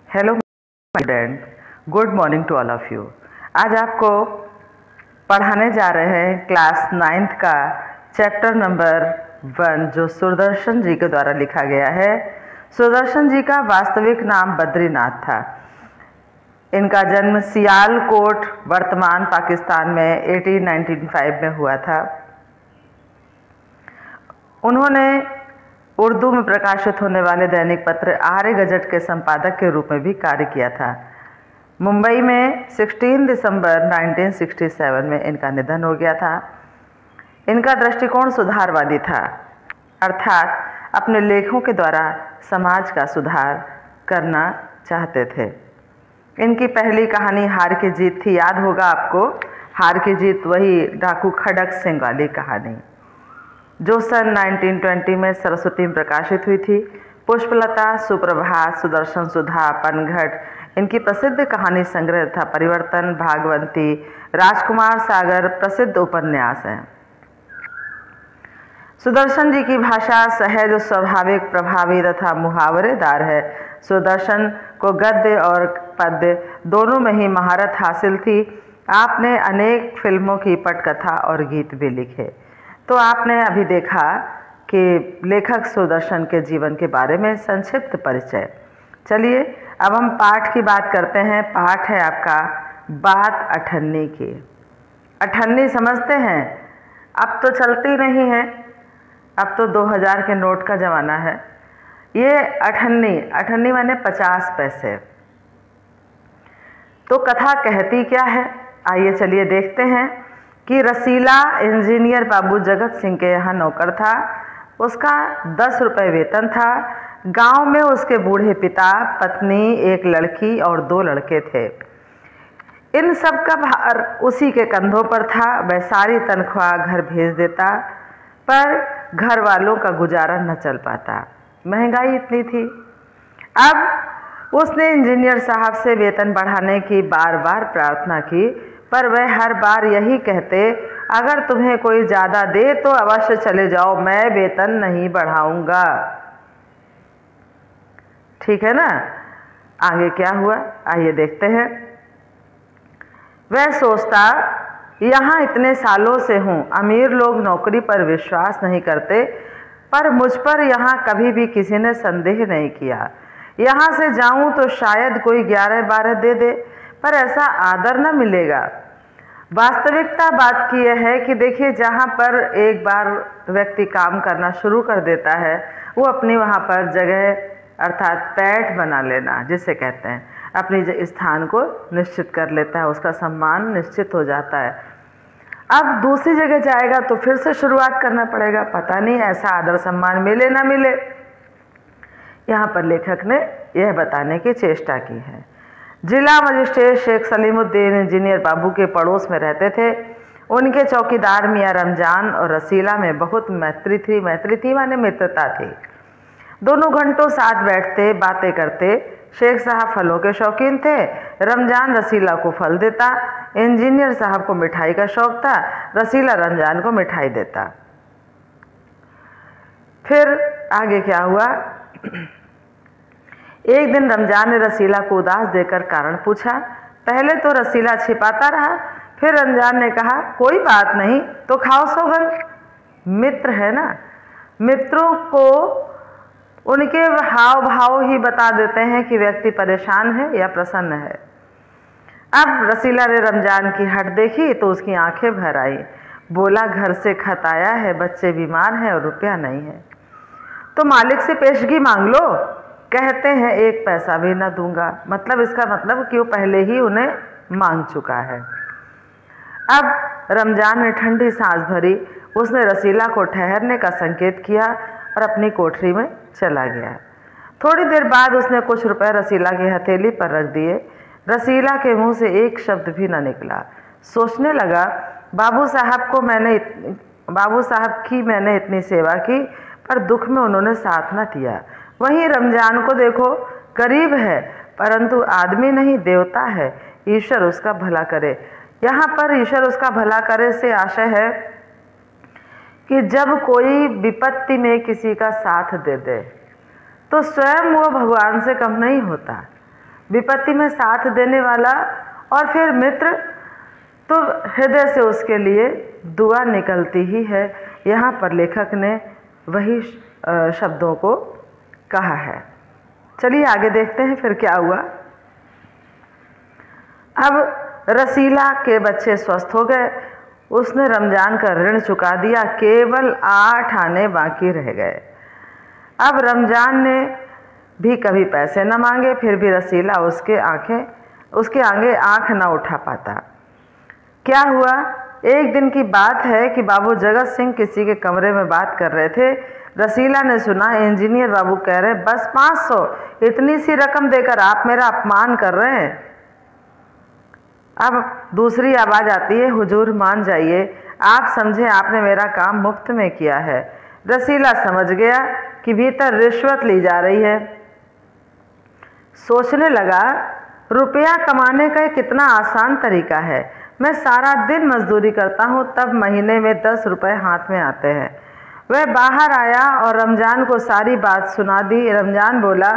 Hello student, good morning to all of you. आज आपको पढ़ाने जा रहे हैं क्लास 9th का चैप्टर नंबर 1 जो सुदर्शन जी के द्वारा लिखा गया है। सुदर्शन जी का वास्तविक नाम बद्रीनाथ था। इनका जन्म सियालकोट वर्तमान पाकिस्तान में 1895 में हुआ था। उन्होंने उर्दू में प्रकाशित होने वाले दैनिक पत्र आर्य गजट के संपादक के रूप में भी कार्य किया था। मुंबई में 16 दिसंबर 1967 में इनका निधन हो गया था। इनका दृष्टिकोण सुधारवादी था, अर्थात अपने लेखों के द्वारा समाज का सुधार करना चाहते थे। इनकी पहली कहानी हार की जीत थी। याद होगा आपको, हार की जीत वही डाकू खड़क सिंह वाली कहानी जो सन 1920 में सरस्वती में प्रकाशित हुई थी। पुष्पलता, सुप्रभात, सुदर्शन सुधा, पनघट इनकी प्रसिद्ध कहानी संग्रह था। परिवर्तन, भागवंती, राजकुमार सागर प्रसिद्ध उपन्यास हैं। सुदर्शन जी की भाषा सहज, स्वाभाविक, प्रभावी तथा मुहावरेदार है। सुदर्शन को गद्य और पद्य दोनों में ही महारत हासिल थी। आपने अनेक फिल्मों की पटकथा और गीत भी लिखे। तो आपने अभी देखा कि लेखक सुदर्शन के जीवन के बारे में संक्षिप्त परिचय। चलिए अब हम पाठ की बात करते हैं। पाठ है आपका बात अठन्नी की। अठन्नी समझते हैं? अब तो चलती नहीं है, अब तो 2000 के नोट का ज़माना है। ये अठन्नी माने 50 पैसे। तो कथा कहती क्या है, आइए चलिए देखते हैं कि रसीला इंजीनियर बाबू जगत सिंह के यहाँ नौकर था। उसका 10 रुपये वेतन था। गांव में उसके बूढ़े पिता, पत्नी, एक लड़की और 2 लड़के थे। इन सब का भार उसी के कंधों पर था। वह सारी तनख्वाह घर भेज देता, पर घर वालों का गुजारा न चल पाता, महंगाई इतनी थी। अब उसने इंजीनियर साहब से वेतन बढ़ाने की बार बार प्रार्थना की, पर वह हर बार यही कहते, अगर तुम्हें कोई ज़्यादा दे तो अवश्य चले जाओ, मैं वेतन नहीं बढ़ाऊंगा। ठीक है ना। आगे क्या हुआ आइए देखते हैं। वह सोचता, यहाँ इतने सालों से हूँ, अमीर लोग नौकरी पर विश्वास नहीं करते, पर मुझ पर यहाँ कभी भी किसी ने संदेह नहीं किया। यहाँ से जाऊँ तो शायद कोई 11-12 दे दे, पर ऐसा आदर न मिलेगा। वास्तविकता बात की यह है कि देखिए, जहाँ पर एक बार व्यक्ति काम करना शुरू कर देता है, वो अपनी वहाँ पर जगह अर्थात पैठ बना लेना जिसे कहते हैं, अपनी स्थान को निश्चित कर लेता है, उसका सम्मान निश्चित हो जाता है। अब दूसरी जगह जाएगा तो फिर से शुरुआत करना पड़ेगा, पता नहीं ऐसा आदर सम्मान मिले ना मिले। यहाँ पर लेखक ने यह बताने की चेष्टा की है। जिला मजिस्ट्रेट शेख सलीमुद्दीन इंजीनियर बाबू के पड़ोस में रहते थे। उनके चौकीदार मियाँ रमजान और रसीला में बहुत मैत्री थी माने मित्रता थी। दोनों घंटों साथ बैठते, बातें करते। शेख साहब फलों के शौकीन थे। रमजान रसीला को फल देता। इंजीनियर साहब को मिठाई का शौक था। रसीला रमजान को मिठाई देता। फिर आगे क्या हुआ। एक दिन रमजान ने रसीला को उदास देकर कारण पूछा। पहले तो रसीला छिपाता रहा, फिर रमजान ने कहा, कोई बात नहीं तो खाओ सौगंध। मित्र है ना, मित्रों को उनके हाव भाव ही बता देते हैं कि व्यक्ति परेशान है या प्रसन्न है। अब रसीला ने रमजान की हट देखी तो उसकी आंखें भर आई। बोला, घर से खत आया है, बच्चे बीमार हैं और रुपया नहीं है, तो मालिक से पेशगी मांग लो। कहते हैं 1 पैसा भी न दूंगा। मतलब इसका मतलब कि वो पहले ही उन्हें मांग चुका है। अब रमजान ने ठंडी सांस भरी। उसने रसीला को ठहरने का संकेत किया और अपनी कोठरी में चला गया। थोड़ी देर बाद उसने कुछ रुपए रसीला की हथेली पर रख दिए। रसीला के मुंह से एक शब्द भी न निकला। सोचने लगा, बाबू साहब की मैंने इतनी सेवा की, पर दुख में उन्होंने साथ न दिया। वहीं रमजान को देखो, गरीब है परंतु आदमी नहीं, देवता है। ईश्वर उसका भला करे। यहाँ पर ईश्वर उसका भला करे से आशय है कि जब कोई विपत्ति में किसी का साथ दे दे तो स्वयं वो भगवान से कम नहीं होता। विपत्ति में साथ देने वाला और फिर मित्र, तो हृदय से उसके लिए दुआ निकलती ही है। यहाँ पर लेखक ने वही शब्दों को कहा है। चलिए आगे देखते हैं फिर क्या हुआ। अब रसीला के बच्चे स्वस्थ हो गए। उसने रमजान का ऋण चुका दिया, केवल 8 आने बाकी रह गए। अब रमजान ने भी कभी पैसे न मांगे, फिर भी रसीला उसके आगे आंख न उठा पाता। क्या हुआ? एक दिन की बात है कि बाबू जगत सिंह किसी के कमरे में बात कर रहे थे। रसीला ने सुना इंजीनियर बाबू कह रहे, बस 500, इतनी सी रकम देकर आप मेरा अपमान कर रहे हैं। अब दूसरी आवाज़ आती है, हुजूर मान जाइए, आप समझे आपने मेरा काम मुफ्त में किया है। रसीला समझ गया कि भीतर रिश्वत ली जा रही है। सोचने लगा, रुपया कमाने का कितना आसान तरीका है। मैं सारा दिन मजदूरी करता हूँ, तब महीने में 10 रुपये हाथ में आते हैं। वह बाहर आया और रमजान को सारी बात सुना दी। रमजान बोला,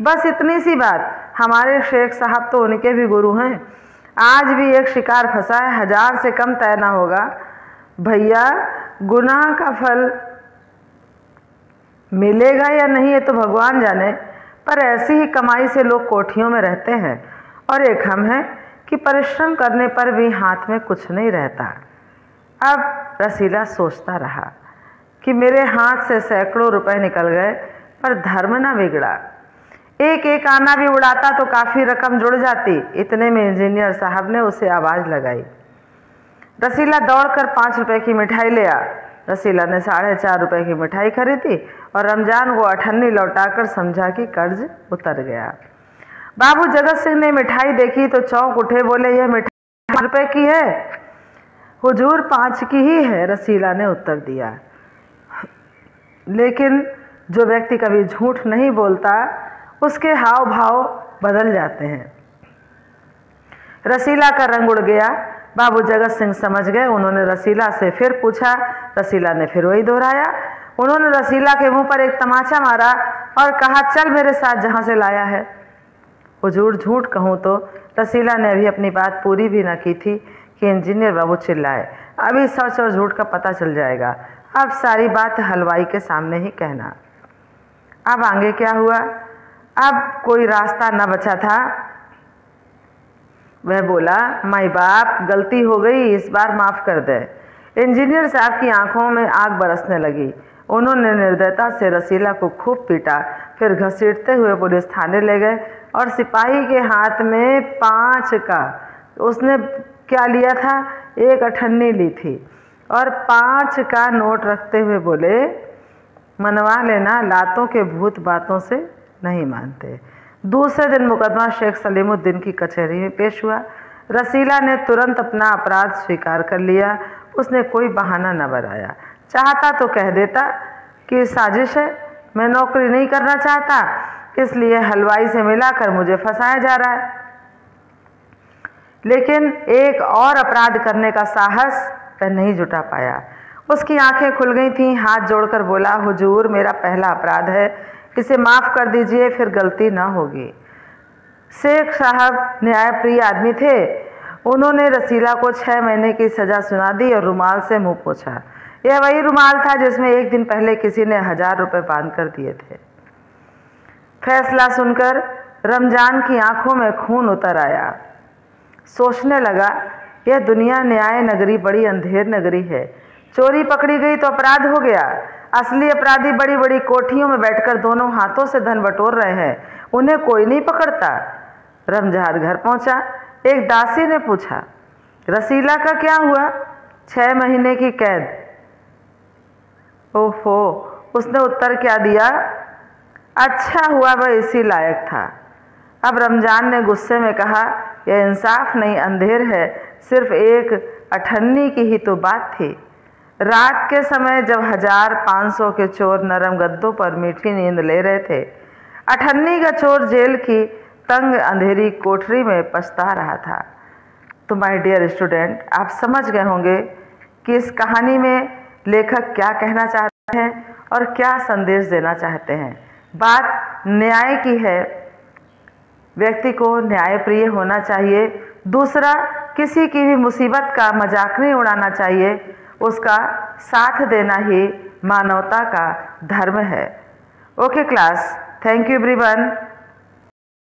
बस इतनी सी बात, हमारे शेख साहब तो उनके भी गुरु हैं। आज भी एक शिकार फंसा है, 1000 से कम तय ना होगा। भैया, गुनाह का फल मिलेगा या नहीं ये तो भगवान जाने, पर ऐसी ही कमाई से लोग कोठियों में रहते हैं। और एक हम हैं कि परिश्रम करने पर भी हाथ में कुछ नहीं रहता। अब रसीला सोचता रहा कि मेरे हाथ से सैकड़ों रुपए निकल गए, पर धर्म ना बिगड़ा। एक एक आना भी उड़ाता तो काफ़ी रकम जुड़ जाती। इतने में इंजीनियर साहब ने उसे आवाज़ लगाई। रसीला दौड़कर 5 रुपए की मिठाई ले आ। रसीला ने 4.5 रुपए की मिठाई खरीदी और रमजान को 8 लौटाकर समझा कि कर्ज उतर गया। बाबू जगत सिंह ने मिठाई देखी तो चौंक उठे, बोले, यह मिठाई 5 रुपए की है? हुजूर 5 की ही है, रसीला ने उत्तर दिया। लेकिन जो व्यक्ति कभी झूठ नहीं बोलता, उसके हाव भाव बदल जाते हैं। रसीला का रंग उड़ गया। बाबू जगत सिंह समझ गए। उन्होंने रसीला से फिर पूछा। रसीला ने फिर वही दोहराया। उन्होंने रसीला के मुंह पर एक तमाचा मारा और कहा, चल मेरे साथ जहां से लाया है। हुजूर, झूठ कहूँ तो? रसीला ने अभी अपनी बात पूरी भी न की थी कि इंजीनियर बाबू चिल्लाए, अभी सच और झूठ का पता चल जाएगा। अब सारी बात हलवाई के सामने ही कहना। अब आगे क्या हुआ? अब कोई रास्ता न बचा था। वह बोला, माई बाप, गलती हो गई, इस बार माफ़ कर दे। इंजीनियर साहब की आंखों में आग बरसने लगी। उन्होंने निर्दयता से रसीला को खूब पीटा, फिर घसीटते हुए पुलिस थाने ले गए और सिपाही के हाथ में 5 का, उसने क्या लिया था, 1 अठन्नी ली थी और 5 का नोट रखते हुए बोले, मनवा लेना, लातों के भूत बातों से नहीं मानते। दूसरे दिन मुकदमा शेख सलीमुद्दीन की कचहरी में पेश हुआ। रसीला ने तुरंत अपना अपराध स्वीकार कर लिया। उसने कोई बहाना न बनाया। चाहता तो कह देता कि साजिश है, मैं नौकरी नहीं करना चाहता, इसलिए हलवाई से मिलाकर मुझे फंसाया जा रहा है। लेकिन एक और अपराध करने का साहस वह नहीं जुटा पाया। उसकी आंखें खुल गई थीं। हाथ जोड़कर बोला, हुजूर, मेरा पहला अपराध है, इसे माफ़ कर दीजिए, फिर गलती ना होगी। शेख साहब न्यायप्रिय आदमी थे। उन्होंने रसीला को 6 महीने की सज़ा सुना दी और रुमाल से मुंह पोंछा। यह वही रुमाल था जिसमें एक दिन पहले किसी ने 1000 रुपये बांध कर दिए थे। फैसला सुनकर रमजान की आंखों में खून उतर आया। सोचने लगा, यह दुनिया न्याय नगरी बड़ी अंधेर नगरी है। चोरी पकड़ी गई तो अपराध हो गया। असली अपराधी बड़ी बड़ी कोठियों में बैठकर दोनों हाथों से धन बटोर रहे हैं, उन्हें कोई नहीं पकड़ता। रमजान घर पहुंचा। एक दासी ने पूछा, रसीला का क्या हुआ? 6 महीने की कैद। ओहो, उसने उत्तर क्या दिया? अच्छा हुआ वह इसी लायक था। अब रमजान ने गुस्से में कहा, यह इंसाफ नहीं, अंधेर है, सिर्फ 1 अठन्नी की ही तो बात थी। रात के समय जब 1500 के चोर नरम गद्दों पर मीठी नींद ले रहे थे, अठन्नी का चोर जेल की तंग अंधेरी कोठरी में पछता रहा था। तो माय डियर स्टूडेंट, आप समझ गए होंगे कि इस कहानी में लेखक क्या कहना चाहते हैं और क्या संदेश देना चाहते हैं। बात न्याय की है। व्यक्ति को न्यायप्रिय होना चाहिए। दूसरा, किसी की भी मुसीबत का मजाक नहीं उड़ाना चाहिए, उसका साथ देना ही मानवता का धर्म है। Okay class, thank you everyone.